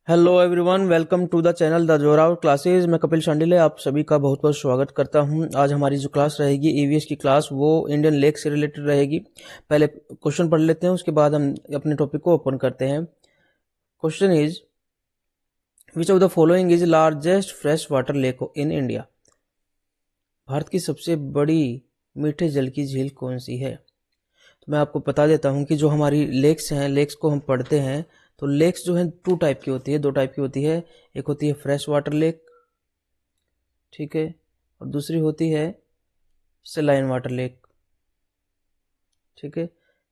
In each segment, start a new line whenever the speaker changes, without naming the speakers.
Hello everyone, welcome to the channel the Zorawar classes. मैं कपिल शांडिले आप सभी का बहुत बहुत स्वागत करता हूं। आज हमारी जो क्लास रहेगी ईवीएस की क्लास, वो इंडियन लेक से रिलेटेड रहेगी। पहले क्वेश्चन पढ़ लेते हैं, उसके बाद हम अपने टॉपिक को ओपन करते हैं। Question is, which of the following is largest fresh water lake in India? Bharat की सबसे बड़ी मीठे जल की झील कौन सी है? तो मैं आपको बता देता हूं कि जो हमारी लेक्स हैं, लेक्स को हम पढ़ते हैं तो लेक्स जो है टू टाइप की होती है, दो टाइप की होती है। एक होती है फ्रेश वाटर लेक, ठीक है, और दूसरी होती है सेलाइन वाटर लेक, ठीक है।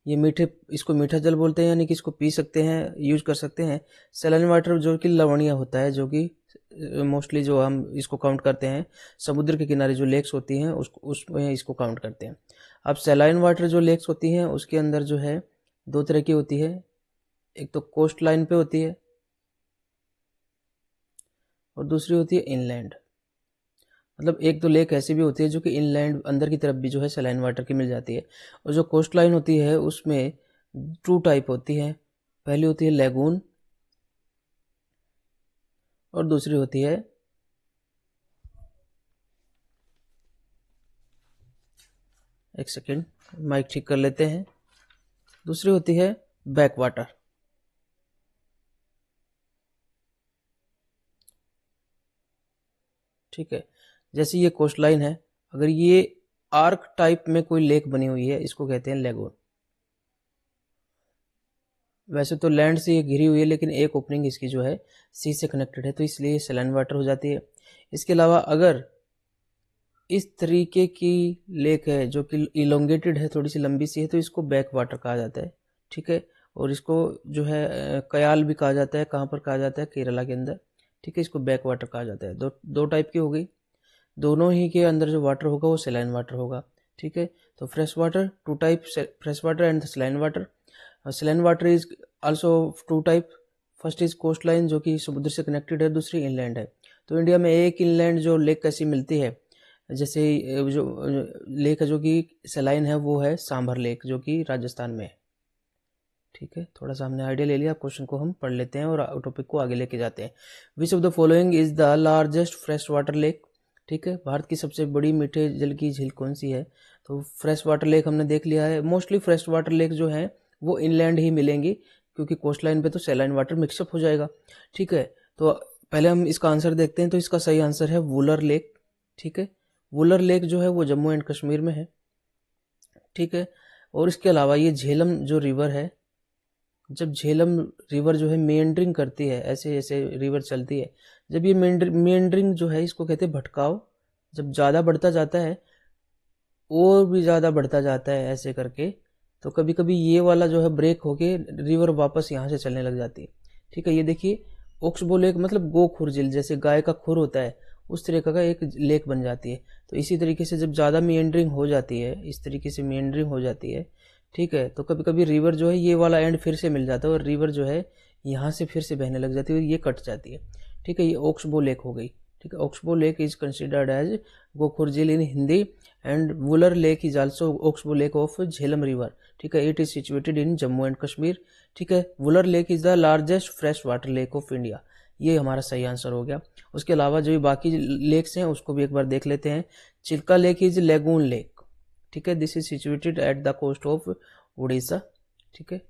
ये मीठे, इसको मीठा जल बोलते हैं, यानी कि इसको पी सकते हैं, यूज कर सकते हैं। सेलाइन वाटर जो कि लवणीय होता है, जो कि मोस्टली जो हम इसको काउंट करते हैं समुद्र के किनारे जो लेक्स होती हैं उसमें इसको काउंट करते हैं। अब सेलाइन वाटर जो लेक्स होती हैं उसके अंदर जो है दो तरह की होती है। एक तो कोस्ट लाइन पे होती है और दूसरी होती है इनलैंड। मतलब एक तो लेक ऐसी भी होती है जो कि इनलैंड अंदर की तरफ भी जो है सलाइन वाटर की मिल जाती है। और जो कोस्ट लाइन होती है उसमें टू टाइप होती है। पहली होती है लैगून और दूसरी होती है, एक सेकेंड माइक ठीक कर लेते हैं, दूसरी होती है बैक वाटर। ठीक है, जैसे ये कोस्ट लाइन है, अगर ये आर्क टाइप में कोई लेक बनी हुई है इसको कहते हैं लैगून। वैसे तो लैंड से ये घिरी हुई है, लेकिन एक ओपनिंग इसकी जो है सी से कनेक्टेड है, तो इसलिए सैलाइन वाटर हो जाती है। इसके अलावा अगर इस तरीके की लेक है जो कि इलोंगेटेड है, थोड़ी सी लंबी सी है, तो इसको बैक वाटर कहा जाता है, ठीक है। और इसको जो है कयाल भी कहा जाता है। कहाँ पर कहा जाता है? केरला के अंदर, ठीक है। इसको बैक वाटर कहा जाता है। दो दो टाइप की हो गई, दोनों ही के अंदर जो वाटर होगा वो सैलाइन वाटर होगा, ठीक है। तो fresh water two type, fresh water and saline water. Saline water is also two type. First is coast line जो कि समुद्र से कनेक्टेड है, दूसरी इनलैंड है। तो इंडिया में एक इनलैंड जो लेक कैसी मिलती है, जैसे जो लेक है जो कि सैलाइन है, वो है सांभर लेक जो कि राजस्थान में है, ठीक है। थोड़ा सा हमने आइडिया ले लिया, क्वेश्चन को हम पढ़ लेते हैं और टॉपिक को आगे लेके जाते हैं। Which of the following is the largest fresh water lake? ठीक है, भारत की सबसे बड़ी मीठे जल की झील कौन सी है? तो फ्रेश वाटर लेक हमने देख लिया है। मोस्टली फ्रेश वाटर लेक जो है वो इनलैंड ही मिलेंगी, क्योंकि कोस्ट लाइन पे तो सैलाइन वाटर मिक्सअप हो जाएगा, ठीक है। तो पहले हम इसका आंसर देखते हैं। तो इसका सही आंसर है वुलर लेक, ठीक है। वुलर लेक जो है वो जम्मू एंड कश्मीर में है, ठीक है। और इसके अलावा ये झेलम जो रिवर है, जब झेलम रिवर जो है मेंडरिंग करती है, ऐसे ऐसे रिवर चलती है, जब ये मेंडरिंग जो है इसको कहते हैं भटकाव। जब ज़्यादा बढ़ता जाता है और भी ज़्यादा बढ़ता जाता है ऐसे करके, तो कभी कभी ये वाला जो है ब्रेक होके रिवर वापस यहाँ से चलने लग जाती है, ठीक है। ये देखिए, ओक्सबो लेक मतलब गो खुर झील, जैसे गाय का खुर होता है उस तरीके का एक लेक बन जाती है। तो इसी तरीके से जब ज़्यादा मेंडरिंग हो जाती है, इस तरीके से मेंडरिंग हो जाती है, ठीक है, तो कभी कभी रिवर जो है ये वाला एंड फिर से मिल जाता है और रिवर जो है यहाँ से फिर से बहने लग जाती है और ये कट जाती है, ठीक है। ये ओक्सबो लेक हो गई, ठीक है। Oxbow lake is considered as गोखुर झील in Hindi and Wular lake is also oxbow lake of Jhelum river, ठीक है। It is situated in Jammu and Kashmir, ठीक है। Wular lake is the largest fresh water lake of India, ये हमारा सही आंसर हो गया। उसके अलावा जो बाकी लेक्स हैं उसको भी एक बार देख लेते हैं। Chilka lake is lagoon lake, ठीक है। This is situated at the coast of Orissa, ठीक है।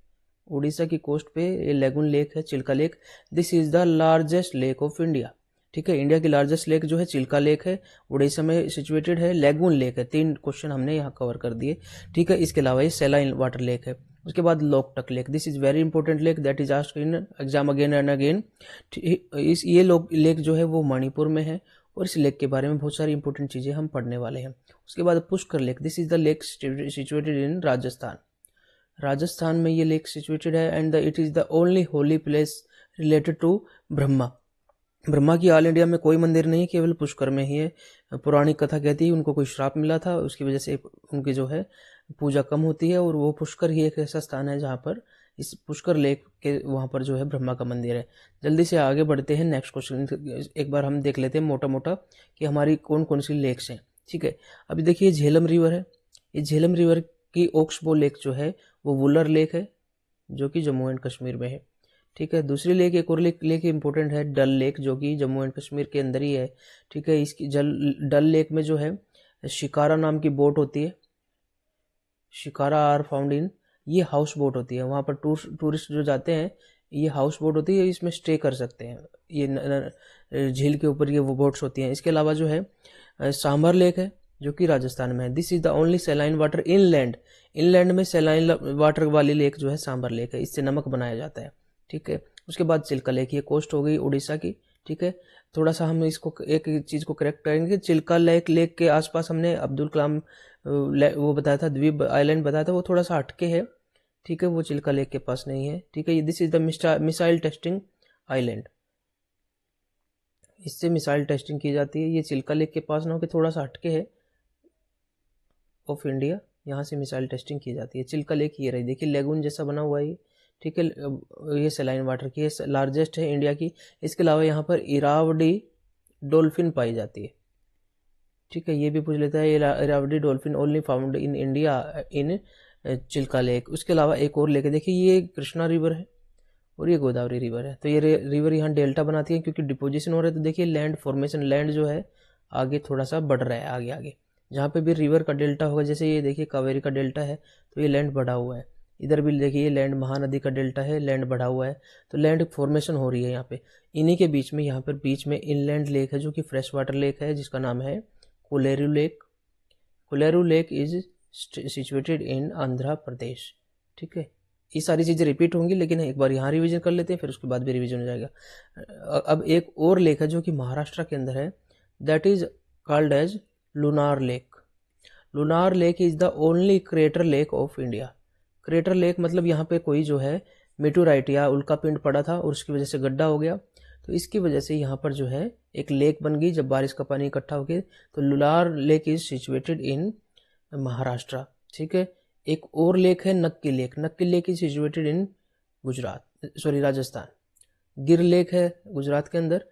उड़ीसा की कोस्ट पे ये लेगून लेक है, Chilka lake. This is the largest lake of India, ठीक है। इंडिया की लार्जेस्ट लेक जो है चिल्का लेक है, उड़ीसा में सिचुएटेड है। लेगून लेक है। तीन क्वेश्चन हमने यहाँ कवर कर दिए, ठीक है। इसके अलावा ये सेलाइन वाटर लेक है। उसके बाद Loktak lake, this is very important lake that is asked in exam again and again. इस ये लेक जो है वो मणिपुर में है और इस लेक के बारे में बहुत सारी इंपॉर्टेंट चीजें हम पढ़ने वाले हैं। उसके बाद Pushkar lake, this is the lake situated in Rajasthan. Rajasthan में ये लेक सिचुएटेड है and it is the only holy place related to Brahma. Brahma की ऑल इंडिया में कोई मंदिर नहीं, केवल पुष्कर में ही है। पुरानी कथा कहती है उनको कोई श्राप मिला था, उसकी वजह से उनकी जो है पूजा कम होती है, और वो पुष्कर ही एक ऐसा स्थान है जहाँ पर इस पुष्कर लेक के वहाँ पर जो है ब्रह्मा का मंदिर है। जल्दी से आगे बढ़ते हैं, नेक्स्ट क्वेश्चन एक बार हम देख लेते हैं मोटा मोटा कि हमारी कौन कौन सी लेक्स हैं, ठीक है। अभी देखिए झेलम रिवर है, ये झेलम रिवर की ओक्सबो लेक जो है वो वुलर लेक है जो कि जम्मू एंड कश्मीर में है, ठीक है। दूसरी लेक, एक और लेक इंपॉर्टेंट है, डल लेक, जो कि जम्मू एंड कश्मीर के अंदर ही है। ठीक है। इसकी डल लेक में जो है शिकारा नाम की बोट होती है, शिकारा आर फाउंड इन, ये हाउस बोट होती है। वहाँ पर टूरिस्ट जो जाते हैं, ये हाउस बोट होती है, इसमें स्टे कर सकते हैं। ये झील के ऊपर ये वो बोट्स होती हैं। इसके अलावा जो है सांभर लेक है, जो कि राजस्थान में है। This is the only saline water inland, inland में सेलाइन वाटर वाली लेक जो है सांभर लेक है, इससे नमक बनाया जाता है। ठीक है। उसके बाद चिल्का लेक, ये कोस्ट हो गई उड़ीसा की। ठीक है। थोड़ा सा हम इसको एक चीज़ को करेक्ट करेंगे, चिल्का लेक के आसपास हमने अब्दुल कलाम वो बताया था, द्वीप आइलैंड बताया था, वो थोड़ा सा हटके है। ठीक है। वो चिल्का लेक के पास नहीं है। ठीक है। This is the missile testing island, इससे मिसाइल टेस्टिंग की जाती है। ये चिल्का लेक के पास ना हो के थोड़ा सा हटके है ऑफ इंडिया, यहाँ से मिसाइल टेस्टिंग की जाती है। चिल्का लेक ये रही, देखिए लेगून जैसा बना हुआ है ये। ठीक है। ये सेलाइन वाटर की है, लार्जेस्ट है इंडिया की। इसके अलावा यहाँ पर इरावडी डॉल्फिन पाई जाती है। ठीक है। ये भी पूछ लेता है, Irrawaddy dolphin only found in India in Chilka lake. उसके अलावा एक और लेक है, देखिए ये कृष्णा रिवर है और ये गोदावरी रिवर है। तो ये रिवर यहाँ डेल्टा बनाती है, क्योंकि डिपोजिशन हो रहा है। तो देखिए लैंड फॉर्मेशन, लैंड जो है आगे थोड़ा सा बढ़ रहा है, आगे आगे जहाँ पे भी रिवर का डेल्टा होगा, जैसे ये देखिए कावेरी का डेल्टा है, तो ये लैंड बढ़ा हुआ है। इधर भी देखिए लैंड महानदी का डेल्टा है, लैंड बढ़ा हुआ है, तो लैंड फॉर्मेशन हो रही है यहाँ पे। इन्हीं के बीच में यहाँ पर बीच में इनलैंड लेक है, जो कि फ्रेश वाटर लेक है, जिसका नाम है Kolleru lake. Kolleru lake is situated in Andhra Pradesh. ठीक है। ये सारी चीज़ें रिपीट होंगी, लेकिन एक बार यहाँ रिवीजन कर लेते हैं, फिर उसके बाद भी रिवीजन हो जाएगा। अब एक और लेक है जो कि महाराष्ट्र के अंदर है, that is called as Lonar lake. Lonar lake is the only crater lake of India. Crater lake मतलब यहाँ पे कोई जो है मेटोराइट या उल्का पिंड पड़ा था और उसकी वजह से गड्ढा हो गया, तो इसकी वजह से यहाँ पर जो है एक लेक बन गई जब बारिश का पानी इकट्ठा हो गया। तो lunar lake is situated in Maharashtra. ठीक है। एक और लेक है नक्की लेक, नक्की lake is situated in Rajasthan. गिर लेक है गुजरात के अंदर।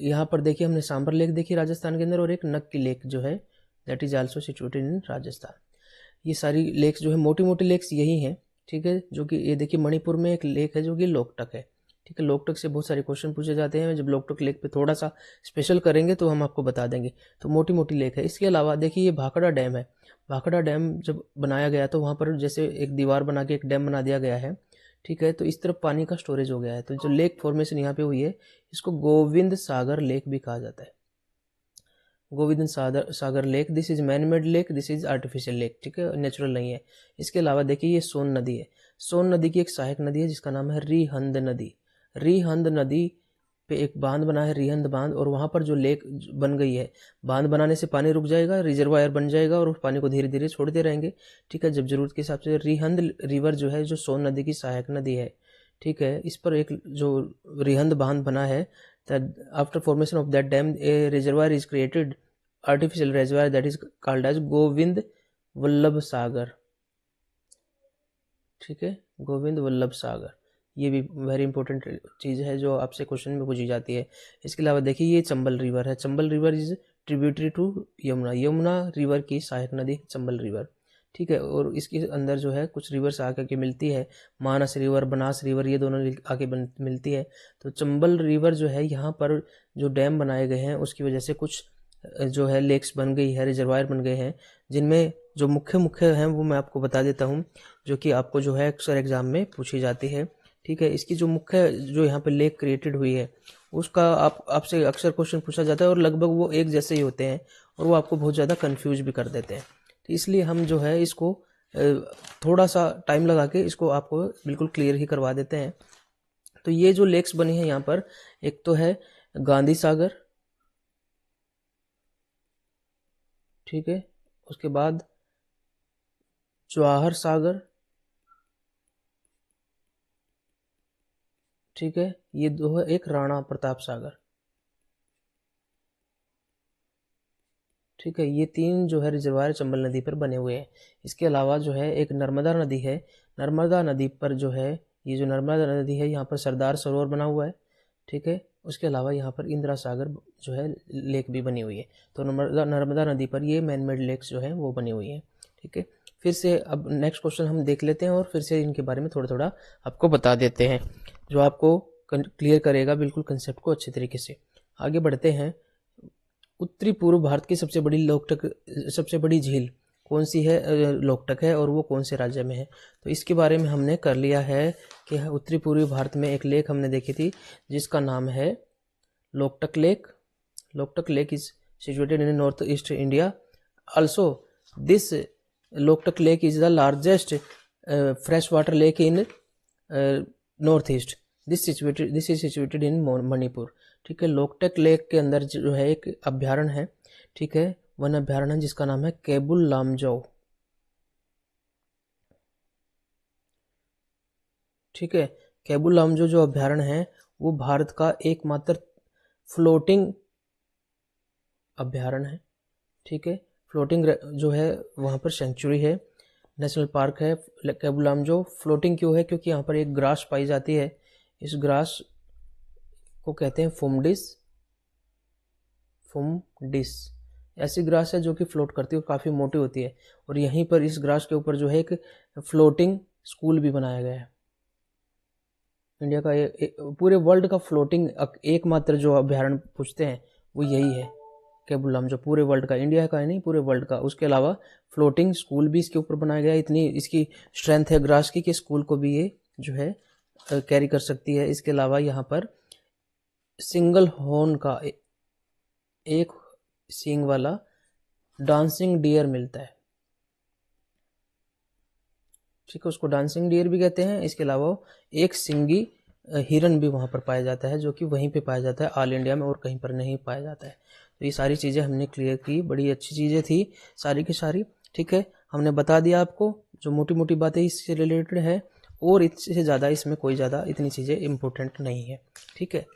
यहाँ पर देखिए हमने सांबर लेक देखी राजस्थान के अंदर, और एक नक्की लेक जो है that is also situated in Rajasthan. ये सारी लेक्स जो है मोटी मोटी लेक्स यही हैं। ठीक है। जो कि ये देखिए मणिपुर में एक लेक है जो कि लोकटक है। ठीक है। लोकटक से बहुत सारे क्वेश्चन पूछे जाते हैं, जब लोकटक लेक पे थोड़ा सा स्पेशल करेंगे तो हम आपको बता देंगे। तो मोटी मोटी लेक है। इसके अलावा देखिए ये भाखड़ा डैम है। भाखड़ा डैम जब बनाया गया तो वहाँ पर जैसे एक दीवार बना के एक डैम बना दिया गया है। ठीक है। तो इस तरफ पानी का स्टोरेज हो गया है, तो जो लेक फॉर्मेशन यहाँ पे हुई है, इसको गोविंद सागर लेक भी कहा जाता है। Gobind Sagar lake, this is man made lake, this is artificial lake. ठीक है। नेचुरल नहीं है। इसके अलावा देखिए ये सोन नदी है। सोन नदी की एक सहायक नदी है जिसका नाम है रिहंद नदी। रिहंद नदी पे एक बांध बना है, रिहंद बांध, और वहाँ पर जो लेक बन गई है, बांध बनाने से पानी रुक जाएगा, रिजर्वायर बन जाएगा और उस पानी को धीरे धीरे छोड़ते रहेंगे। ठीक है। जब जरूरत के हिसाब से रिहंद रिवर जो है, जो सोन नदी की सहायक नदी है, ठीक है, इस पर एक जो रिहंद बांध बना है, after formation of that dam a reservoir is created, artificial reservoir that is called as Govind Ballabh Sagar. ठीक है। गोविंद वल्लभ सागर, ये भी वेरी इंपॉर्टेंट चीज़ है जो आपसे क्वेश्चन में पूछी जाती है। इसके अलावा देखिए ये चंबल रिवर है। Chambal river is tributary to Yamuna. Yamuna river की सहायक नदी चंबल रिवर। ठीक है। और इसके अंदर जो है कुछ रिवर्स आके के मिलती है, मानस रिवर, बनास रिवर, ये दोनों आके मिलती है। तो चंबल रिवर जो है, यहाँ पर जो डैम बनाए गए हैं उसकी वजह से कुछ जो है लेक्स बन गई है, रिजर्वायर बन गए हैं, जिनमें जो मुख्य मुख्य हैं वो मैं आपको बता देता हूँ, जो कि आपको जो है अक्सर एग्जाम में पूछी जाती है। ठीक है। इसकी जो मुख्य जो यहाँ पे लेक क्रिएटेड हुई है, उसका आपसे अक्सर क्वेश्चन पूछा जाता है, और लगभग वो एक जैसे ही होते हैं और वो आपको बहुत ज़्यादा कंफ्यूज भी कर देते हैं। तो इसलिए हम जो है इसको थोड़ा सा टाइम लगा के इसको आपको बिल्कुल क्लियर ही करवा देते हैं। तो ये जो लेक्स बनी है यहाँ पर, एक तो है गांधी सागर। ठीक है। उसके बाद जवाहर सागर। ठीक है। ये दो है, एक राणा प्रताप सागर। ठीक है। ये तीन जो है रिजर्वायर चंबल नदी पर बने हुए हैं। इसके अलावा जो है एक नर्मदा नदी है। नर्मदा नदी पर जो है, ये जो नर्मदा नदी है, यहाँ पर सरदार सरोवर बना हुआ है। ठीक है। उसके अलावा यहाँ पर इंदिरा सागर जो है लेक भी बनी हुई है। तो नर्मदा नदी पर ये मैन मेड लेक्स जो है वो बनी हुई है। ठीक है। फिर से अब नेक्स्ट क्वेश्चन हम देख लेते हैं और फिर से इनके बारे में थोड़ा थोड़ा आपको बता देते हैं। जो आपको क्लियर करेगा बिल्कुल कंसेप्ट को अच्छे तरीके से। आगे बढ़ते हैं। उत्तरी पूर्व भारत की सबसे बड़ी झील कौन सी है? लोकटक है, और वो कौन से राज्य में है? तो इसके बारे में हमने कर लिया है कि उत्तरी पूर्वी भारत में एक लेक हमने देखी थी जिसका नाम है Loktak lake. Loktak lake is situated in north east India. Also this Loktak lake is the largest fresh water lake in north east. This is situated इन मणिपुर। ठीक है, लोकटक लेक के अंदर जो है एक अभ्यारण्य है, ठीक है, वन अभ्यारण्य जिसका नाम है केबुल लामजो। ठीक है, केबुल लामजो जो अभ्यारण्य है वो भारत का एकमात्र फ्लोटिंग अभ्यारण्य है। ठीक है, फ्लोटिंग जो है वहाँ पर सेंचुरी है, नेशनल पार्क है केबुल लामजो। फ्लोटिंग क्यों है? क्योंकि यहाँ पर एक ग्रास पाई जाती है, इस ग्रास को कहते हैं फुमडिस। ऐसी ग्रास है जो कि फ्लोट करती है और काफ़ी मोटी होती है, और यहीं पर इस ग्रास के ऊपर जो है एक फ्लोटिंग स्कूल भी बनाया गया है। इंडिया का पूरे वर्ल्ड का फ्लोटिंग एकमात्र जो अभ्यारण्य पूछते हैं वो यही है केबुल लामजो, पूरे वर्ल्ड का, इंडिया का नहीं पूरे वर्ल्ड का। उसके अलावा फ्लोटिंग स्कूल भी इसके ऊपर बनाया गया है। इतनी इसकी स्ट्रेंथ है ग्रास की कि स्कूल को भी ये जो है कैरी कर सकती है। इसके अलावा यहाँ पर सिंगल हॉर्न का एक सींग वाला डांसिंग डियर मिलता है। ठीक है, उसको डांसिंग डियर भी कहते हैं। इसके अलावा एक सिंगी हिरन भी वहाँ पर पाया जाता है, जो कि वहीं पे पाया जाता है, ऑल इंडिया में और कहीं पर नहीं पाया जाता है। तो ये सारी चीज़ें हमने क्लियर की, बड़ी अच्छी चीज़ें थी सारी की सारी। ठीक है, हमने बता दिया आपको जो मोटी मोटी बातें इससे रिलेटेड है, और इससे ज़्यादा इसमें कोई ज़्यादा इतनी चीज़ें इम्पोर्टेंट नहीं है। ठीक है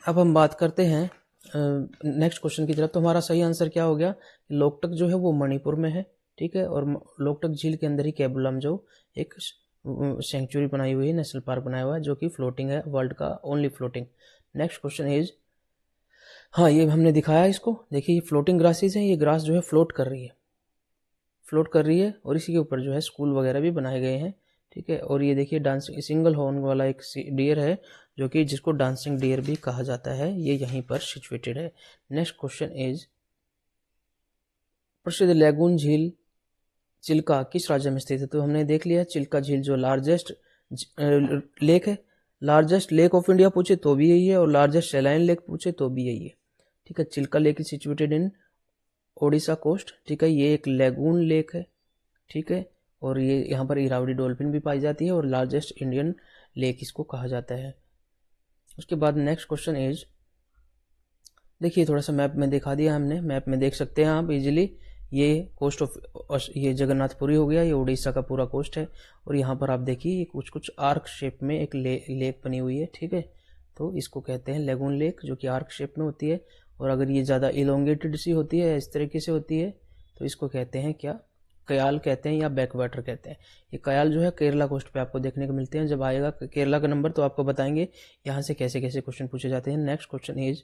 अब हम बात करते हैं नेक्स्ट क्वेश्चन की तरफ। तो हमारा सही आंसर क्या हो गया? लोकटक जो है वो मणिपुर में है। ठीक है, और लोकटक झील के अंदर ही केबुल लामजो एक सेंचुरी बनाई हुई है, नेशनल पार्क बनाया हुआ है, जो कि फ्लोटिंग है, वर्ल्ड का only floating. Next question is, हाँ ये हमने दिखाया इसको, देखिए ये फ्लोटिंग ग्रासेस हैं, ये ग्रास जो है फ्लोट कर रही है, और इसी के ऊपर जो है स्कूल वगैरह भी बनाए गए हैं। ठीक है, और ये देखिए डांसिंग सिंगल हॉर्न वाला एक डियर है, जो कि जिसको डांसिंग डियर भी कहा जाता है, ये यहीं पर सिचुएटेड है। नेक्स्ट क्वेश्चन इज, प्रसिद्ध लैगून झील चिल्का किस राज्य में स्थित है? तो हमने देख लिया चिल्का झील जो लार्जेस्ट लेक है, लार्जेस्ट लेक ऑफ इंडिया पूछे तो भी यही है, और लार्जेस्ट सैलाइन लेक पूछे तो भी यही है। ठीक है, Chilka lake is situated in Odisha coast. ठीक है, ये एक लैगून लेक है। ठीक है, और ये यहाँ पर इरावदी डॉल्फिन भी पाई जाती है, और लार्जेस्ट इंडियन लेक इसको कहा जाता है। उसके बाद नेक्स्ट क्वेश्चन इज, देखिए थोड़ा सा मैप में दिखा दिया हमने, मैप में देख सकते हैं आप इजीली। ये कोस्ट ऑफ ये जगन्नाथपुरी हो गया, ये उड़ीसा का पूरा कोस्ट है, और यहाँ पर आप देखिए कुछ आर्क शेप में एक लेक बनी हुई है। ठीक है, तो इसको कहते हैं लैगून लेक, जो कि आर्क शेप में होती है, और अगर ये ज़्यादा इलोंगेटेड सी होती है, इस तरीके से होती है, तो इसको कहते हैं क्या? कयाल कहते हैं या बैकवाटर कहते हैं। ये कयाल जो है केरला कोस्ट पे आपको देखने को मिलते हैं। जब आएगा केरला का नंबर तो आपको बताएंगे यहाँ से कैसे कैसे क्वेश्चन पूछे जाते हैं। Next question is,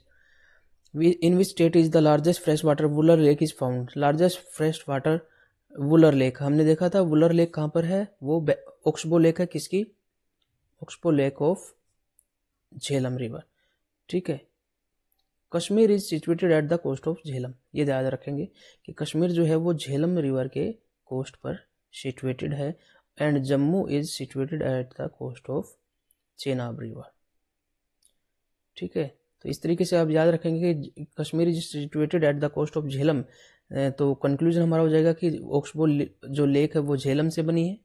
in which state is the largest freshwater Wular lake is found? Largest fresh water Wular lake हमने देखा था, वुलर लेक कहाँ पर है? वो ओक्सबो लेक है, किसकी? Oxbow lake of Jhelum river. ठीक है, Kashmir is situated at the coast of Jhelum. ये याद रखेंगे कि कश्मीर जो है वो झेलम रिवर के कोस्ट पर सिचुएटेड है, and Jammu is situated at the coast of Chenab river. ठीक है, तो इस तरीके से आप याद रखेंगे कि Kashmir is situated at the coast of Jhelum. तो कंक्लूजन हमारा हो जाएगा कि ओक्सबो जो लेक है वो झेलम से बनी है।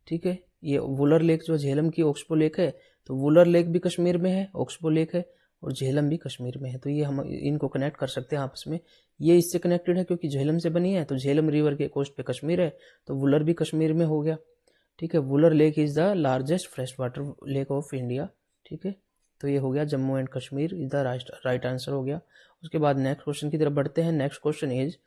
ठीक है, ये वुलर लेक जो झेलम की ओक्सबो लेक है, तो वुलर लेक भी कश्मीर में है, ओक्सबो लेक है, और झेलम भी कश्मीर में है। तो ये हम इनको कनेक्ट कर सकते हैं आपस में। ये इससे कनेक्टेड है क्योंकि झेलम से बनी है, तो झेलम रिवर के कोस्ट पे कश्मीर है, तो वुलर भी कश्मीर में हो गया। ठीक है, Wular lake is the largest fresh water lake of India. ठीक है, तो ये हो गया Jammu and Kashmir is the right answer हो गया। उसके बाद नेक्स्ट क्वेश्चन की तरफ बढ़ते हैं। नेक्स्ट क्वेश्चन इज,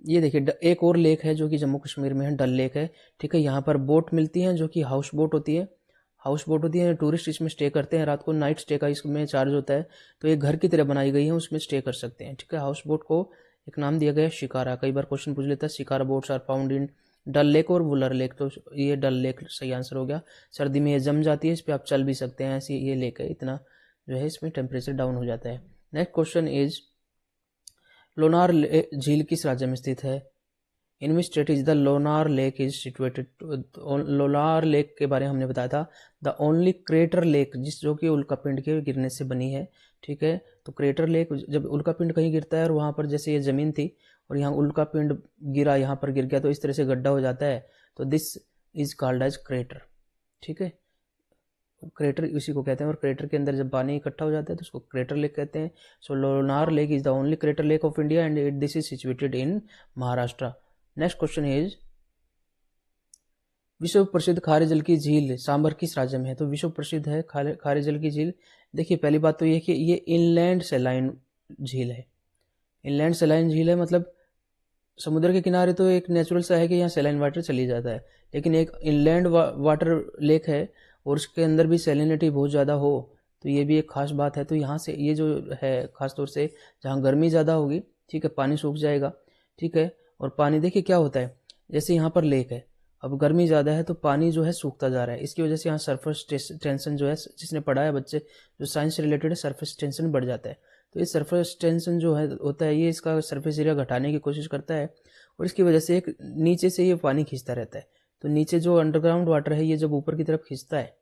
ये देखिए एक और लेक है जो कि जम्मू कश्मीर में है, डल लेक है। ठीक है, यहाँ पर बोट मिलती हैं जो कि हाउस बोट होती है, टूरिस्ट इसमें स्टे करते हैं रात को, नाइट स्टे का इसमें चार्ज होता है। तो एक घर की तरह बनाई गई है, उसमें स्टे कर सकते हैं। ठीक है, हाउस बोट को एक नाम दिया गया है शिकारा। कई बार क्वेश्चन पूछ लेता है shikara boats are found in Dal lake और वुलर लेक, तो ये डल लेक सही आंसर हो गया। सर्दी में ये जम जाती है, इस पर आप चल भी सकते हैं, ऐसी ये लेक है, इतना जो है इसमें टेम्परेचर डाउन हो जाता है। नेक्स्ट क्वेश्चन इज लोनार झील किस राज्य में स्थित है? In which state is the Lonar lake is situated? Lonar lake के बारे में हमने बताया था, द ओनली क्रेटर लेक जो कि उल्कापिंड के गिरने से बनी है, ठीक है। तो क्रेटर लेक, जब उल्कापिंड कहीं गिरता है और वहाँ पर जैसे ये ज़मीन थी और यहाँ उल्कापिंड गिरा, यहाँ पर गिर गया, तो इस तरह से गड्ढा हो जाता है, तो this is called as crater, ठीक है। क्रेटर इसी को कहते हैं, और क्रेटर के अंदर जब पानी इकट्ठा हो जाता है तो उसको क्रेटर लेक कहते हैं। So Lonar lake is the only crater lake of India and this is situated in Maharashtra. Next question is विश्व प्रसिद्ध खारे जल की झील सांबर किस राज्य में है? तो विश्व प्रसिद्ध है खारे जल की झील। देखिए पहली बात तो ये कि ये इनलैंड सेलाइन झील है। इनलैंड सेलाइन झील है मतलब समुद्र के किनारे तो एक नेचुरल सा है कि यहाँ सेलाइन वाटर चली जाता है, लेकिन एक इनलैंड वाटर लेक है और उसके अंदर भी सेलिनिटी बहुत ज़्यादा हो, तो ये भी एक खास बात है। तो यहाँ से ये जो है खास तौर से जहाँ गर्मी ज़्यादा होगी, ठीक है, पानी सूख जाएगा, ठीक है। और पानी देखिए क्या होता है, जैसे यहाँ पर लेक है, अब गर्मी ज़्यादा है तो पानी जो है सूखता जा रहा है, इसकी वजह से यहाँ सरफेस टेंशन जो है, जिसने पढ़ा है बच्चे जो साइंस से रिलेटेड है, सरफेस टेंशन बढ़ जाता है। तो ये सरफेस टेंशन जो है होता है, ये इसका सरफेस एरिया घटाने की कोशिश करता है और इसकी वजह से एक नीचे से ये पानी खींचता रहता है। तो नीचे जो अंडरग्राउंड वाटर है ये जब ऊपर की तरफ खींचता है,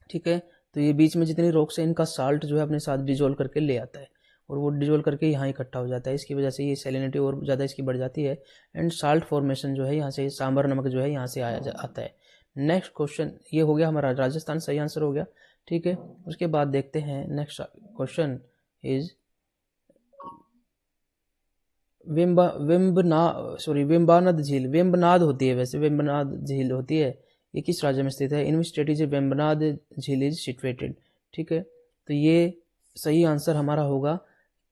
ठीक है, तो ये बीच में जितनी रॉक्स है इनका साल्ट जो है अपने साथ डिजोल्व करके ले आता है और वो डिजोल्व करके यहाँ इकट्ठा हो जाता है। इसकी वजह से ये सैलिनिटी और ज़्यादा इसकी बढ़ जाती है एंड साल्ट फॉर्मेशन जो है यहाँ से सांबर नमक जो है यहाँ से आता है। नेक्स्ट क्वेश्चन ये हो गया हमारा राजस्थान, सही आंसर हो गया, ठीक है। उसके बाद देखते हैं नेक्स्ट क्वेश्चन इज वेम्बनाद झील, वेम्बनाद होती है वैसे, वेम्बनाद झील होती है, ये किस राज्य में स्थित है? In which state is Vembanad झील इज सिचुएटेड, ठीक है। तो ये सही आंसर हमारा होगा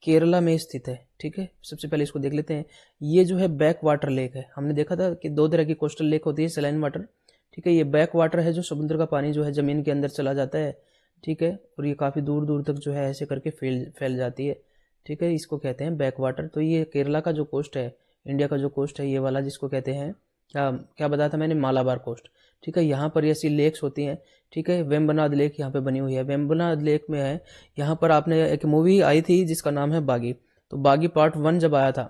केरला में स्थित है, ठीक है। सबसे पहले इसको देख लेते हैं। ये जो है बैक वाटर लेक है, हमने देखा था कि दो तरह की कोस्टल लेक होती है, सलाइन वाटर, ठीक है। ये बैक वाटर है जो समुद्र का पानी जो है ज़मीन के अंदर चला जाता है, ठीक है, और ये काफ़ी दूर दूर तक जो है ऐसे करके फैल जाती है, ठीक है, इसको कहते हैं बैक वाटर। तो ये केरला का जो कोस्ट है, इंडिया का जो कोस्ट है ये वाला, जिसको कहते हैं क्या क्या बताया था मैंने, मालाबार कोस्ट, ठीक है। यहाँ पर ऐसी लेक्स होती हैं, ठीक है। वेम्बनाद लेक यहाँ पे बनी हुई है, वेम्बनाद लेक में है। यहाँ पर आपने एक मूवी आई थी जिसका नाम है बागी, तो बागी पार्ट 1 जब आया था,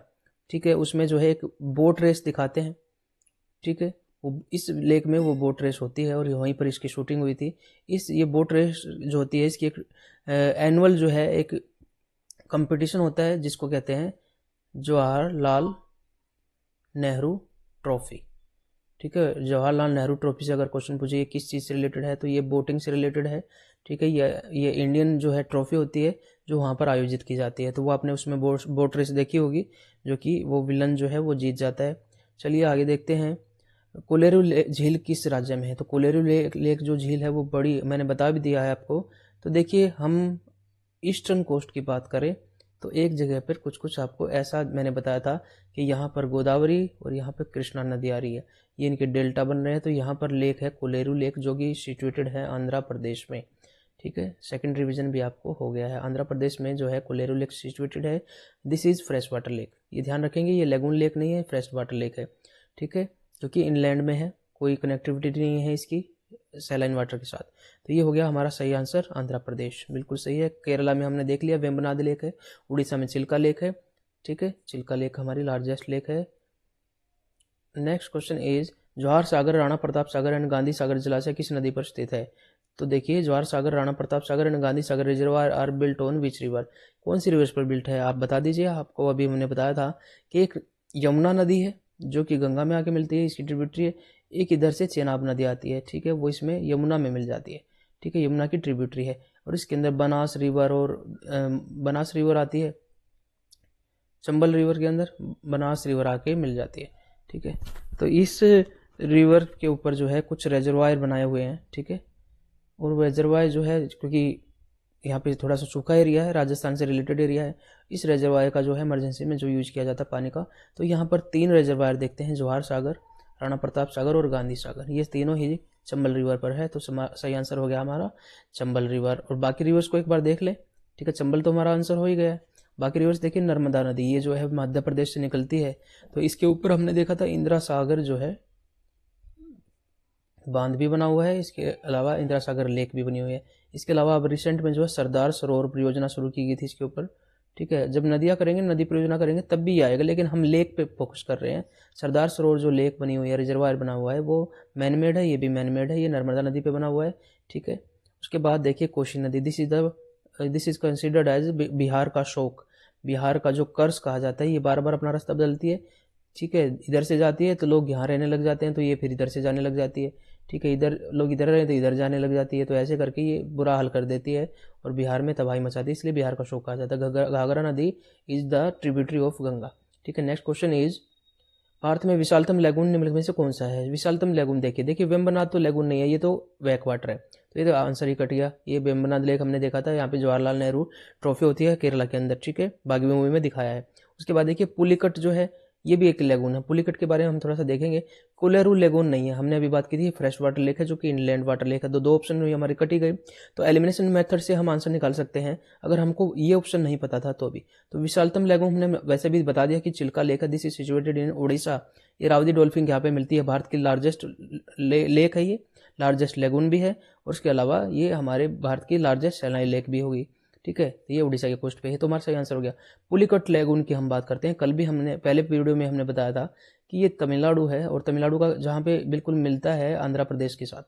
ठीक है, उसमें जो है एक बोट रेस दिखाते हैं, ठीक है, वो इस लेक में वो बोट रेस होती है और वहीं पर इसकी शूटिंग हुई थी। ये बोट रेस जो होती है इसकी एक एनुअल जो है एक कंपटीशन होता है जिसको कहते हैं जवाहरलाल नेहरू ट्रॉफी, ठीक है। जवाहरलाल नेहरू ट्रॉफी से अगर क्वेश्चन पूछे ये किस चीज़ से रिलेटेड है, तो ये बोटिंग से रिलेटेड है, ठीक है। ये इंडियन जो है ट्रॉफी होती है जो वहाँ पर आयोजित की जाती है। तो वो आपने उसमें बोट रेस देखी होगी, जो कि वो विलन जो है वो जीत जाता है। चलिए आगे देखते हैं। कोलेरू झील किस राज्य में है? तो कोलेरू लेक जो झील है वो बड़ी, मैंने बता भी दिया है आपको। तो देखिए हम ईस्टर्न कोस्ट की बात करें तो एक जगह पर कुछ आपको ऐसा मैंने बताया था कि यहाँ पर गोदावरी और यहाँ पर कृष्णा नदी आ रही है, ये इनके डेल्टा बन रहे हैं। तो यहाँ पर लेक है कोलेरू लेक जो कि सिचुएटेड है आंध्र प्रदेश में, ठीक है। सेकंड रिवीजन भी आपको हो गया है, आंध्र प्रदेश में जो है कोलेरू लेक सिचुएटेड है। This is fresh water lake, ये ध्यान रखेंगे, ये लेगून लेक नहीं है, फ्रेश वाटर लेक है, ठीक है, क्योंकि इनलैंड में है, कोई कनेक्टिविटी नहीं है इसकी सैलाइन वाटर के साथ। तो ये हो गया हमारा सही आंसर, आंध्र प्रदेश बिल्कुल सही है। केरला में हमने देख लिया वेम्बनाद लेक है, उड़ीसा में चिल्का लेक है, ठीक है, चिल्का लेक हमारी लार्जेस्ट लेक है। Next question is Jawahar Sagar, Rana Pratap Sagar and Gandhi Sagar जलाशय किस नदी पर स्थित है? तो देखिए Jawahar Sagar, Rana Pratap Sagar and Gandhi Sagar reservoir are built on which river, कौन सी रिवर्स पर बिल्ट है आप बता दीजिए। आपको अभी हमने बताया था कि एक यमुना नदी है जो कि गंगा में आके मिलती है, इसकी ट्रिब्यूटरी है। एक इधर से चेनाब नदी आती है, ठीक है, वो इसमें यमुना में मिल जाती है, ठीक है, यमुना की ट्रिब्यूटरी है। और इसके अंदर बनास रिवर और बनास रिवर आती है, चंबल रिवर के अंदर बनास रिवर आके मिल जाती है, ठीक है। तो इस रिवर के ऊपर जो है कुछ रिजर्वायर बनाए हुए हैं, ठीक है, और वो रिजर्वायर जो है क्योंकि यहाँ पे थोड़ा सा सूखा एरिया है, राजस्थान से रिलेटेड एरिया है, इस रिजर्वायर का जो है इमरजेंसी में जो यूज किया जाता है पानी का। तो यहाँ पर 3 रिजर्वायर देखते हैं, जवाहर सागर, राणा प्रताप सागर और गांधी सागर, ये तीनों ही चंबल रिवर पर है। तो सही आंसर हो गया हमारा चंबल रिवर। और बाकी रिवर्स को एक बार देख ले, ठीक है, चंबल तो हमारा आंसर हो ही गया है। बाकी रिवर्स देखिए, नर्मदा नदी ये जो है मध्य प्रदेश से निकलती है, तो इसके ऊपर हमने देखा था इंदिरा सागर जो है बांध भी बना हुआ है, इसके अलावा इंदिरा सागर लेक भी बनी हुई है। इसके अलावा अब रिसेंट में जो है सरदार सरोवर परियोजना शुरू की गई थी इसके ऊपर, ठीक है। जब नदियाँ करेंगे, नदी परियोजना करेंगे तब भी आएगा, लेकिन हम लेक पे फोकस कर रहे हैं। सरदार सरोवर जो लेक बनी हुई है, रिजर्वायर बना हुआ है, वो मैनमेड है, ये भी मैनमेड है, ये नर्मदा नदी पे बना हुआ है, ठीक है। उसके बाद देखिए कोशी नदी, this is considered as Bihar का शोक, बिहार का जो कर्ज कहा जाता है। ये बार बार अपना रास्ता बदलती है, ठीक है। इधर से जाती है तो लोग यहाँ रहने लग जाते हैं, तो ये फिर इधर से जाने लग जाती है, ठीक है। इधर लोग इधर रहे तो इधर जाने लग जाती है, तो ऐसे करके ये बुरा हाल कर देती है और बिहार में तबाही मचाती है, इसलिए बिहार का शोक कहा जाता है। घाघरा नदी is the tributary of Ganga, ठीक है। नेक्स्ट क्वेश्चन इज भारत में विशालतम लैगून निम्नलिखित में से कौन सा है? विशालतम लैगून देखिए वेम्बनाथ तो लैगून नहीं है, ये तो बैक वाटर है, तो ये तो आंसर ही कट गया। ये वेम्बनाथ लेक हमने देखा था, यहाँ पे जवाहरलाल नेहरू ट्रॉफी होती है केरला के अंदर, ठीक है, बागी मूवी में दिखाया है। उसके बाद देखिए पुलिकट जो है, ये भी एक लेगून है। पुलिकट के बारे में हम थोड़ा सा देखेंगे। कोलेरू लेगून नहीं है, हमने अभी बात की थी फ्रेश वाटर लेक है जो कि इनलैंड वाटर लेक है। दो ऑप्शन हुई हमारी, कटी गई। तो एलिमिनेशन मेथड से हम आंसर निकाल सकते हैं अगर हमको ये ऑप्शन नहीं पता था तो भी। तो विशालतम लेगून हमने वैसे भी बता दिया कि चिल्का लेक है, this is situated in Orissa. Irrawaddy dolphin यहाँ पे मिलती है, भारत की लार्जेस्ट लेक है, ये लार्जेस्ट लेगून भी है, और उसके अलावा ये हमारे भारत की लार्जेस्ट सैलानी लेक भी होगी, ठीक है। तो ये उड़ीसा के कोस्ट पे है, तो हमारा सही आंसर हो गया। पुलिकट लेगून की हम बात करते हैं। कल भी हमने पहले वीडियो में हमने बताया था कि ये तमिलनाडु है, और तमिलनाडु का जहाँ पे बिल्कुल मिलता है आंध्र प्रदेश के साथ,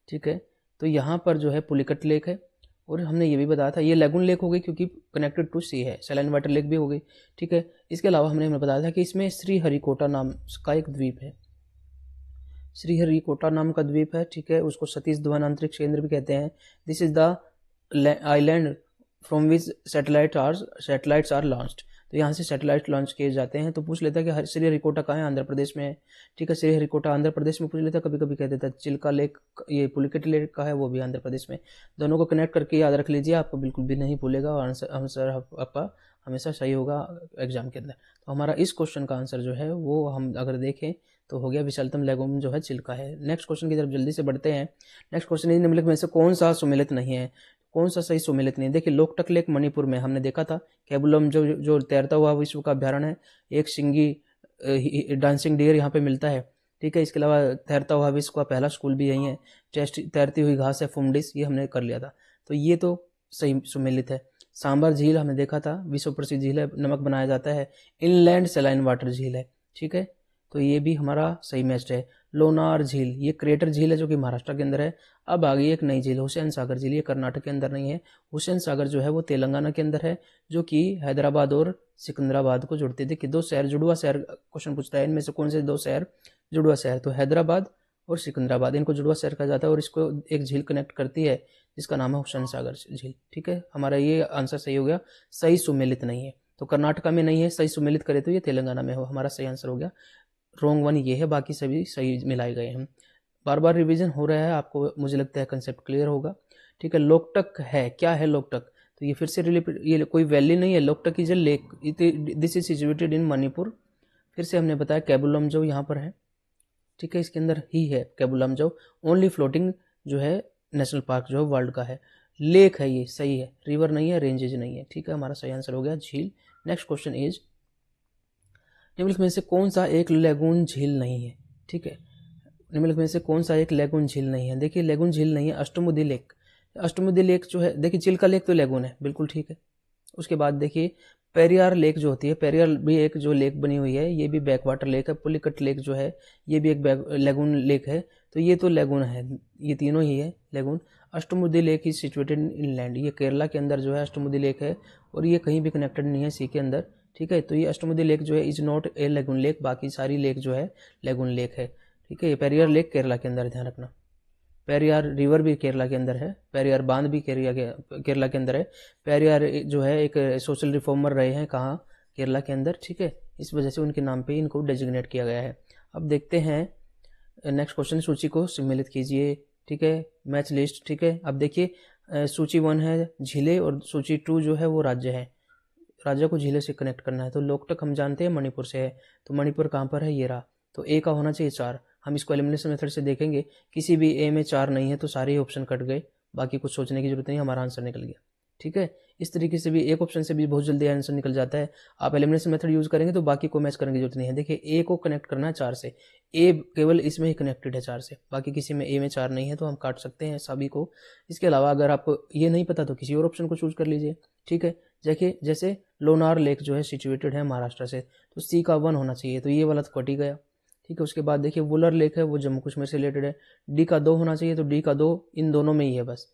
ठीक है। तो यहाँ पर जो है पुलिकट लेक है, और हमने ये भी बताया था ये लेगून लेक हो गई क्योंकि कनेक्टेड टू सी है, सैलाइन वाटर लेक भी हो गई, ठीक है। इसके अलावा हमने बताया था कि इसमें श्रीहरिकोटा नाम का एक द्वीप है, श्रीहरिकोटा नाम का द्वीप है, ठीक है। उसको सतीश धवन अंतरिक्ष केंद्र भी कहते हैं। This is the island from which satellites are launched. तो यहाँ से सैटेलाइट लॉन्च किए जाते हैं। तो पूछ लेता है कि श्रीहरिकोटा कहाँ है? आंध्र प्रदेश में है, ठीक है। श्रीहरिकोटा आंध्र प्रदेश में पूछ लेता है, कभी कभी कह देता है चिल्का लेक, ये पुलिकट लेक का है, वो भी आंध्र प्रदेश में। दोनों को कनेक्ट करके याद रख लीजिए, आपको बिल्कुल भी नहीं भूलेगा और आंसर आपका हमेशा सही होगा एग्जाम के अंदर। तो हमारा इस क्वेश्चन का आंसर जो है वो हम अगर देखें तो हो गया विशालतम लेगून जो है चिल्का है। नेक्स्ट क्वेश्चन की तरफ जल्दी से बढ़ते हैं। नेक्स्ट क्वेश्चन निम्नलिखित में से कौन सा सुमेलित नहीं है? कौन सा सही सुमेलित नहीं है? देखिए लोकटक लेक मणिपुर में हमने देखा था। केबुलम जो तैरता हुआ विश्व का अभ्यारण्य है, एक सिंगी डांसिंग डियर यहाँ पे मिलता है, ठीक है। इसके अलावा तैरता हुआ विश्व का पहला स्कूल भी यही है। तैरती हुई घास है फुमडिस, ये हमने कर लिया था, तो ये तो सही सुमेलित है। सांबर झील हमने देखा था, विश्व प्रसिद्ध झील है, नमक बनाया जाता है। इनलैंड सैलाइन वाटर झील है, ठीक है, तो ये भी हमारा सही मैच है। लोनार झील ये क्रेटर झील है जो कि महाराष्ट्र के अंदर है। अब आ गई एक नई झील हुसैन सागर झील, ये कर्नाटक के अंदर नहीं है। हुसैन सागर जो है वो तेलंगाना के अंदर है, जो कि हैदराबाद और सिकंदराबाद को जोड़ते थे। कि दो शहर जुड़वा शहर क्वेश्चन पूछता है, इनमें से कौन से दो शहर जुड़वा शहर? तो हैदराबाद और सिकंदराबाद, इनको जुड़वा शहर कहा जाता है, और इसको एक झील कनेक्ट करती है जिसका नाम है हुसैन सागर झील, ठीक है। हमारा ये आंसर सही हो गया। सही सुमेलित नहीं है, तो कर्नाटका में नहीं है, सही सुमेलित करे तो ये तेलंगाना में हो, हमारा सही आंसर हो गया। रोंग वन ये है, बाकी सभी सही मिलाए गए हैं। बार बार रिवीजन हो रहा है, आपको मुझे लगता है कंसेप्ट क्लियर होगा, ठीक है। लोकटक है, क्या है लोकटक? तो ये फिर से रिलेटेड, ये कोई वैली नहीं है। Loktak is a lake, this is situated इन मणिपुर। फिर से हमने बताया केबुलम जो यहाँ पर है, ठीक है, इसके अंदर ही है केबुलम जो। ओनली फ्लोटिंग जो है नेशनल पार्क जो है वर्ल्ड का है। लेक है, ये सही है, रिवर नहीं है, रेंजेज नहीं है, ठीक है। हमारा सही आंसर हो गया झील। नेक्स्ट क्वेश्चन इज निम्नलिखित में से कौन सा एक लेगून झील नहीं है? ठीक है, निम्नलिखित में से कौन सा एक लेगून झील नहीं है? देखिए लेगून झील नहीं है अष्टमुदी लेक। अष्टमुदी लेक जो है, देखिए चिल्का लेक तो लेगून है, बिल्कुल ठीक है। उसके बाद देखिए पेरियार लेक जो होती है, पेरियार भी एक जो लेक बनी हुई है, ये भी बैक वाटर लेक है। पुलिकट लेक जो है ये भी एक लेगून लेक है, तो ये तो लेगून है, ये तीनों ही है lagoon. Ashtamudi lake is situated in land, ये केरला के अंदर जो है अष्टमुदी लेक है, और ये कहीं भी कनेक्टेड नहीं है सी के अंदर, ठीक है। तो ये अष्टमुदी लेक जो है is not a lagoon lake, बाकी सारी लेक जो है लेगून लेक है, ठीक है। ये पेरियार लेक केरला के अंदर, ध्यान रखना। पेरियार रिवर भी केरला के अंदर है, पेरियार बांध भी केरला के अंदर है। पेरियार जो है एक सोशल रिफॉर्मर रहे हैं, कहाँ? केरला के अंदर, ठीक है। इस वजह से उनके नाम पे इनको डेजिग्नेट किया गया है। अब देखते हैं नेक्स्ट क्वेश्चन, सूची को सम्मिलित कीजिए, ठीक है, मैच लिस्ट, ठीक है। अब देखिए सूची 1 है झीलें, और सूची 2 जो है वो राज्य है, राज्य को झीलें से कनेक्ट करना है। तो लोकटक हम जानते हैं मणिपुर से है, तो मणिपुर कहाँ पर है? ये रहा, तो ए का होना चाहिए 4। हम इसको एलिमिनेशन मेथड से देखेंगे, किसी भी ए में 4 नहीं है तो सारे ही ऑप्शन कट गए, बाकी कुछ सोचने की जरूरत नहीं, हमारा आंसर निकल गया। ठीक है। इस तरीके से भी एक ऑप्शन से भी बहुत जल्दी आंसर निकल जाता है। आप एलिमिनेशन मेथड यूज करेंगे तो बाकी को मैच करने की जरूरत नहीं है। देखिए ए को कनेक्ट करना है 4 से, ए केवल इसमें ही कनेक्टेड है 4 से, बाकी किसी में ए में 4 नहीं है, तो हम काट सकते हैं सभी को। इसके अलावा अगर आपको ये नहीं पता तो किसी और ऑप्शन को चूज कर लीजिए, ठीक है। देखिए जैसे लोनार लेक जो है सिचुएटेड है महाराष्ट्र से, तो सी का 1 होना चाहिए, तो ये वाला तो कट ही गया, ठीक है। उसके बाद देखिए वुलर लेक है, वो जम्मू कश्मीर से रिलेटेड है, डी का 2 होना चाहिए, तो डी का 2 इन दोनों में ही है बस,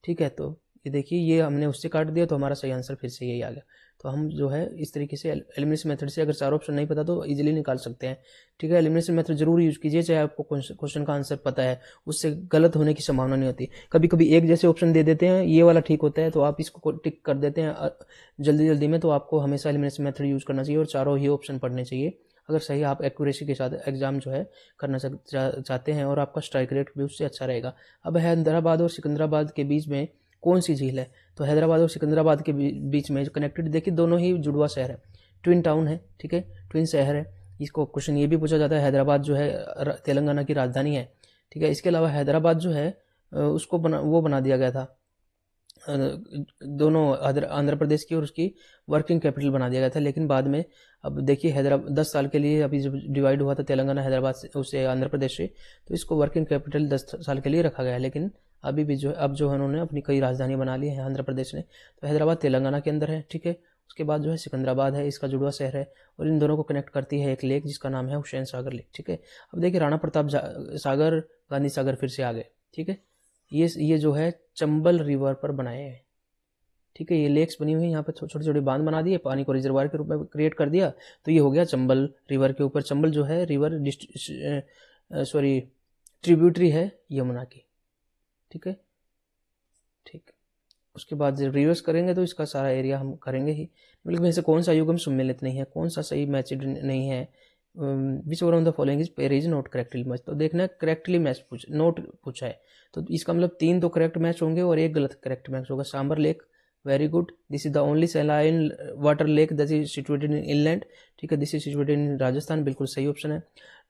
ठीक है। तो ये देखिए ये हमने उससे काट दिया, तो हमारा सही आंसर फिर से यही आ गया। तो हम जो है इस तरीके से एलिमिनेशन मेथड से अगर 4 ऑप्शन नहीं पता तो इजीली निकाल सकते हैं, ठीक है। एलिमिनेशन मेथड जरूर यूज कीजिए, चाहे आपको क्वेश्चन का आंसर पता है, उससे गलत होने की संभावना नहीं होती। कभी कभी एक जैसे ऑप्शन दे देते हैं, ये वाला ठीक होता है तो आप इसको टिक कर देते हैं जल्दी जल्दी में, तो आपको हमेशा एलिमिनेशन मेथड यूज करना चाहिए और चारों ही ऑप्शन पढ़ने चाहिए, अगर सही आप एक्यूरेसी के साथ एग्जाम जो है करना चाहते हैं, और आपका स्ट्राइक रेट भी उससे अच्छा रहेगा। अब हैदराबाद और सिकंदराबाद के बीच में कौन सी झील है, तो हैदराबाद और सिकंदराबाद के बीच में कनेक्टेड, देखिए दोनों ही जुड़वा शहर है, ट्विन टाउन है, ठीक है, ट्विन शहर है। इसको क्वेश्चन ये भी पूछा जाता है, हैदराबाद जो है तेलंगाना की राजधानी है, ठीक है। इसके अलावा हैदराबाद जो है उसको बना दिया गया था, दोनों आंध्र प्रदेश की और उसकी वर्किंग कैपिटल बना दिया गया था, लेकिन बाद में अब देखिए हैदराबाद 10 साल के लिए अभी जब डिवाइड हुआ था तेलंगाना हैदराबाद से उसे आंध्र प्रदेश से, तो इसको वर्किंग कैपिटल 10 साल के लिए रखा गया है, लेकिन अभी भी जो है अब जो है उन्होंने अपनी कई राजधानी बना ली है आंध्र प्रदेश ने। तो हैदराबाद तेलंगाना के अंदर है, ठीक है। उसके बाद जो है सिकंदराबाद है, इसका जुड़वा शहर है, और इन दोनों को कनेक्ट करती है एक लेक जिसका नाम है हुसैन सागर लेक, ठीक है। अब देखिए राणा प्रताप सागर, गांधी सागर फिर से आ गए, ठीक है। ये जो है चंबल रिवर पर बनाए हैं, ठीक है। ये लेक्स बनी हुई, यहाँ पे छोटे छोटे बांध बना दिए, पानी को रिजर्वायर के रूप में क्रिएट कर दिया, तो ये हो गया चंबल रिवर के ऊपर। चंबल जो है रिवर ट्रिब्यूटरी है यमुना की, ठीक है, ठीक। उसके बाद जब रिवर्स करेंगे तो इसका सारा एरिया हम करेंगे ही। मतलब में से कौन सा युग्म सम्मिलित नहीं है, कौन सा सही मैचड नहीं है, which one of the following is pair is not correctly match, तो देखना करेक्टली मैच नोट पूछा है, तो इसका मतलब 3 तो करेक्ट मैच होंगे और एक गलत करेक्ट मैच होगा। Sambhar lake, very good, this is the only saline water lake that is situated in inland, ठीक है, this is situated in Rajasthan, बिल्कुल सही ऑप्शन है।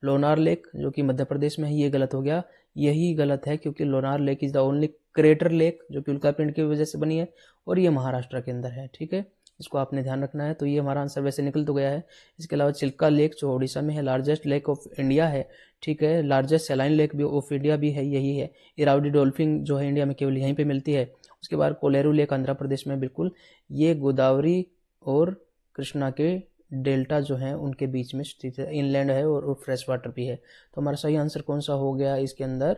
लोनार लेक जो कि मध्य प्रदेश में है, ये गलत हो गया, यही गलत है क्योंकि Lonar lake is the only crater lake जो कि उल्कापिंड की वजह से बनी है, और ये महाराष्ट्र के अंदर है, ठीक है, इसको आपने ध्यान रखना है। तो ये हमारा आंसर वैसे निकल तो गया है। इसके अलावा चिल्का लेक जो उड़ीसा में है, लार्जेस्ट लेक ऑफ इंडिया है, ठीक है, लार्जेस्ट सैलाइन लेक भी ऑफ इंडिया भी है, यही है। इरावदी डॉल्फिन जो है इंडिया में केवल यहीं पे मिलती है। उसके बाद कोलेरू लेक आंध्र प्रदेश में, बिल्कुल, ये गोदावरी और कृष्णा के डेल्टा जो है उनके बीच में स्थित है, इनलैंड है और फ्रेश वाटर भी है। तो हमारा सही आंसर कौन सा हो गया इसके अंदर,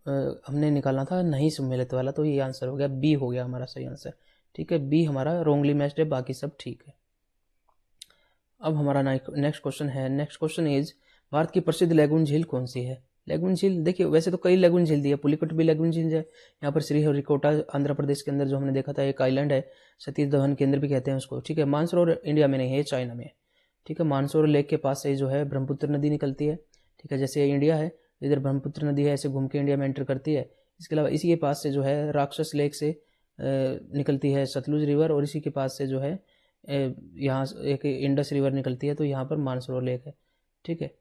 हमने निकालना था नहीं सम्मिलित वाला, तो ये आंसर हो गया बी, हो गया हमारा सही आंसर, ठीक है। बी हमारा रोंगली मैच्ड है, बाकी सब ठीक है। अब हमारा नेक्स्ट क्वेश्चन है, नेक्स्ट क्वेश्चन इज भारत की प्रसिद्ध लैगून झील कौन सी है। लैगून झील देखिए वैसे तो कई लैगून झील दी है, पुलिकट भी लैगून झील है, यहाँ पर श्रीहरिकोटा आंध्र प्रदेश के अंदर जो हमने देखा था एक आइलैंड है, सतीश धवन केंद्र भी कहते हैं उसको, ठीक है। मानसरोवर इंडिया में नहीं है, चाइना में है, ठीक है। मानसरोवर लेक के पास से जो है ब्रह्मपुत्र नदी निकलती है, ठीक है, जैसे इंडिया है इधर ब्रह्मपुत्र नदी है, ऐसे घूम के इंडिया में एंटर करती है। इसके अलावा इसी के पास से जो है राक्षस लेक से निकलती है सतलुज रिवर, और इसी के पास से जो है यहाँ एक इंडस रिवर निकलती है, तो यहाँ पर मानसरोवर लेक है, ठीक है।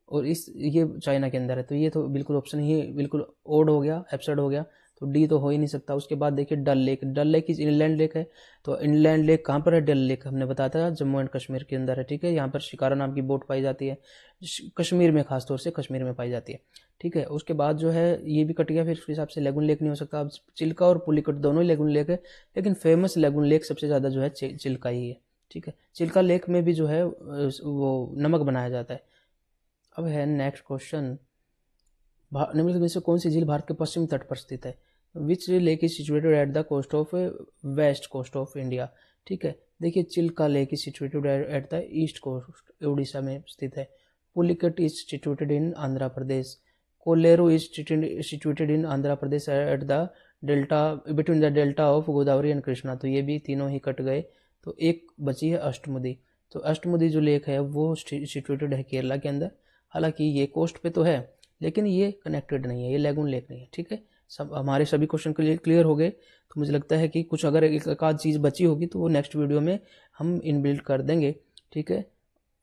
और ये चाइना के अंदर है, तो ये तो बिल्कुल ऑप्शन ही बिल्कुल ओड हो गया, एब्सर्ड हो गया, तो डी तो हो ही नहीं सकता। उसके बाद देखिए Dal lake, Dal lake is inland lake है, तो इनलैंड लेक कहाँ पर है, डल लेक हमने बताया था जम्मू एंड कश्मीर के अंदर है, ठीक है। यहाँ पर शिकारा नाम की बोट पाई जाती है, कश्मीर में, खासतौर से कश्मीर में पाई जाती है, ठीक है। उसके बाद जो है ये भी कट गया, फिर उसके हिसाब से लेगुन लेक नहीं हो सकता। अब चिल्का और पुलिकट दोनों ही लेगुन लेक है, लेकिन फेमस लेगुन लेक सबसे ज़्यादा जो है चिल्का ही है, ठीक है। चिल्का लेक में भी जो है वो नमक बनाया जाता है। अब है नेक्स्ट क्वेश्चन, निम्नलिखित में से कौन सी झील भारत के पश्चिमी तट पर स्थित है। Which lake is situated at the coast of west coast of India, ठीक है। देखिए Chilka lake is situated at the east coast, Orissa में स्थित है। Pulicat is situated in Andhra Pradesh. Kolleru is situated in Andhra Pradesh at the delta, between the delta of Godavari and Krishna, तो ये भी तीनों ही कट गए, तो एक बची है अष्टमुदी। तो अष्टमुदी जो लेक है वो सिचुएटेड है केरला के अंदर, हालांकि ये कोस्ट पे तो है लेकिन ये कनेक्टेड नहीं है, ये लैगून लेक नहीं है, ठीक है। सब हमारे सभी क्वेश्चन क्लियर हो गए, तो मुझे लगता है कि कुछ अगर एक आध चीज़ बची होगी तो वो नेक्स्ट वीडियो में हम इनबिल्ट कर देंगे, ठीक है,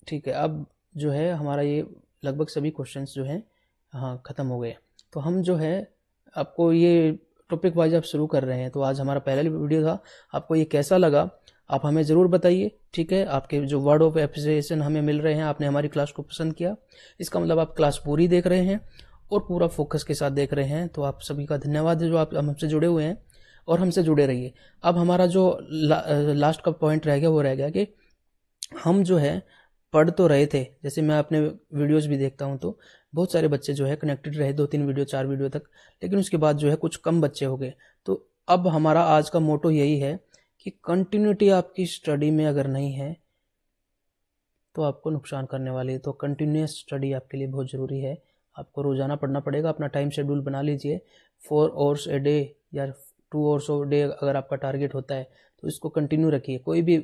ठीक है। अब जो है हमारा ये लगभग सभी क्वेश्चंस जो हैं हाँ ख़त्म हो गए, तो हम जो है आपको ये टॉपिक वाइज आप शुरू कर रहे हैं। तो आज हमारा पहला वीडियो था, आपको ये कैसा लगा आप हमें ज़रूर बताइए। ठीक है, आपके जो वर्ड ऑफ एप्रिसिएशन हमें मिल रहे हैं, आपने हमारी क्लास को पसंद किया, इसका मतलब आप क्लास पूरी देख रहे हैं और पूरा फोकस के साथ देख रहे हैं। तो आप सभी का धन्यवाद है जो आप हमसे जुड़े हुए हैं, और हमसे जुड़े रहिए। अब हमारा जो लास्ट का पॉइंट रह गया वो रह गया कि हम जो है पढ़ तो रहे थे, जैसे मैं अपने वीडियोस भी देखता हूं तो बहुत सारे बच्चे जो है कनेक्टेड रहे 2-3 वीडियो 4 वीडियो तक, लेकिन उसके बाद जो है कुछ कम बच्चे हो गए। तो अब हमारा आज का मोटो यही है कि कंटिन्यूटी आपकी स्टडी में अगर नहीं है तो आपको नुकसान करने वाली है। तो कंटिन्यूस स्टडी आपके लिए बहुत ज़रूरी है, आपको रोज़ाना पढ़ना पड़ेगा। अपना टाइम शेड्यूल बना लीजिए, 4 आवर्स ए डे या 2 आवर्स ए डे अगर आपका टारगेट होता है तो इसको कंटिन्यू रखिए, कोई भी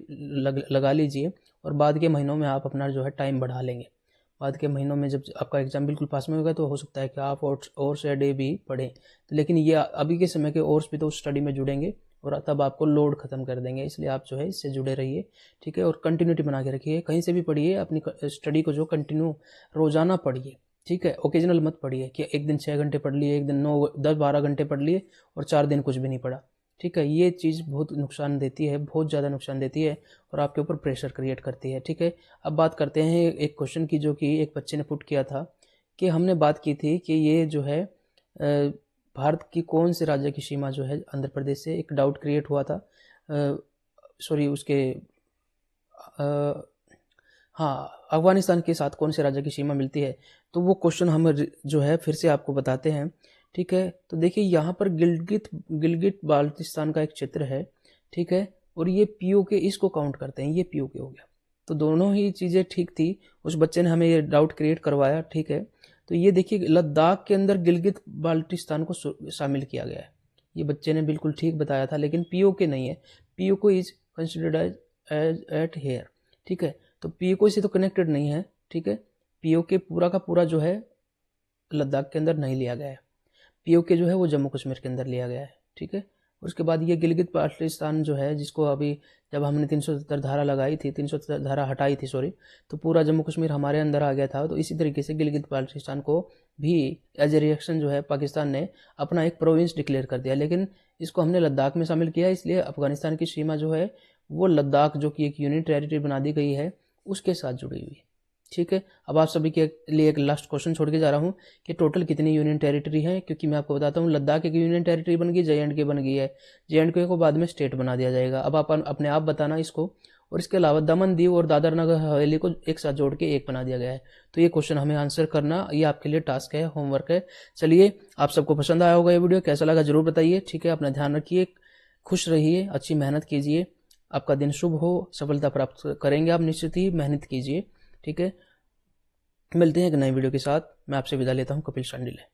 लगा लीजिए, और बाद के महीनों में आप अपना जो है टाइम बढ़ा लेंगे। बाद के महीनों में जब आपका एग्जाम बिल्कुल पास में होगा तो हो सकता है कि आप आवर्स ए डे भी पढ़ें, लेकिन ये अभी के समय के आवर्स भी तो स्टडी में जुड़ेंगे और तब आपको लोड खत्म कर देंगे। इसलिए आप जो है इससे जुड़े रहिए, ठीक है, और कंटिन्यूटी बना के रखिए। कहीं से भी पढ़िए, अपनी स्टडी को जो कंटिन्यू रोजाना पढ़िए, ठीक है, ओकेजनल मत पढ़िए कि एक दिन 6 घंटे पढ़ लिए, एक दिन 9 10 12 घंटे पढ़ लिए और 4 दिन कुछ भी नहीं पढ़ा। ठीक है, ये चीज़ बहुत नुकसान देती है, बहुत ज़्यादा नुकसान देती है और आपके ऊपर प्रेशर क्रिएट करती है। ठीक है, अब बात करते हैं एक क्वेश्चन की जो कि एक बच्चे ने पुट किया था कि हमने बात की थी कि ये जो है भारत की कौन से राज्य की सीमा जो है आंध्र प्रदेश से, एक डाउट क्रिएट हुआ था, सॉरी उसके हाँ, अफगानिस्तान के साथ कौन से राज्य की सीमा मिलती है। तो वो क्वेश्चन हम जो है फिर से आपको बताते हैं। ठीक है, तो देखिए यहाँ पर गिलगिट बाल्टिस्तान का एक क्षेत्र है, ठीक है, और ये पीओके इसको काउंट करते हैं, ये पीओके हो गया। तो दोनों ही चीज़ें ठीक थी, उस बच्चे ने हमें ये डाउट क्रिएट करवाया। ठीक है, तो ये देखिए लद्दाख के अंदर गिलगित बाल्टिस्तान को शामिल किया गया है, ये बच्चे ने बिल्कुल ठीक बताया था, लेकिन पीओके नहीं है। POK is considered as at here. ठीक है, तो पीओके से तो कनेक्टेड नहीं है। ठीक है, पीओके पूरा का पूरा जो है लद्दाख के अंदर नहीं लिया गया है, पीओके जो है वो जम्मू कश्मीर के अंदर लिया गया है। ठीक है, उसके बाद ये गिलगित बाल्टिस्तान जो है, जिसको अभी जब हमने 370 धारा लगाई थी, 370 धारा हटाई थी सॉरी, तो पूरा जम्मू कश्मीर हमारे अंदर आ गया था। तो इसी तरीके से गिलगित बाल्टिस्तान को भी एज ए रिएक्शन जो है पाकिस्तान ने अपना एक प्रोविंस डिक्लेयर कर दिया, लेकिन इसको हमने लद्दाख में शामिल किया, इसलिए अफगानिस्तान की सीमा जो है वो लद्दाख जो कि एक यूनियन टेरिटरी बना दी गई है उसके साथ जुड़ी हुई है। ठीक है, अब आप सभी के लिए एक लास्ट क्वेश्चन छोड़ के जा रहा हूँ कि टोटल कितनी यूनियन टेरिटरी है, क्योंकि मैं आपको बताता हूँ लद्दाख एक यूनियन टेरिटरी बन गई, JNK बन गई है, JNK को बाद में स्टेट बना दिया जाएगा। अब आप अपने आप बताना इसको, और इसके अलावा दमन दीव और दादर नगर हवेली को एक साथ जोड़ के एक बना दिया गया है। तो ये क्वेश्चन हमें आंसर करना, ये आपके लिए टास्क है, होमवर्क है। चलिए, आप सबको पसंद आया होगा ये वीडियो, कैसा लगा जरूर बताइए। ठीक है, अपना ध्यान रखिए, खुश रहिए, अच्छी मेहनत कीजिए, आपका दिन शुभ हो, सफलता प्राप्त करेंगे आप, निश्चित ही मेहनत कीजिए। ठीक है, मिलते हैं एक नए वीडियो के साथ, मैं आपसे विदा लेता हूं, कपिल शांडिल्य।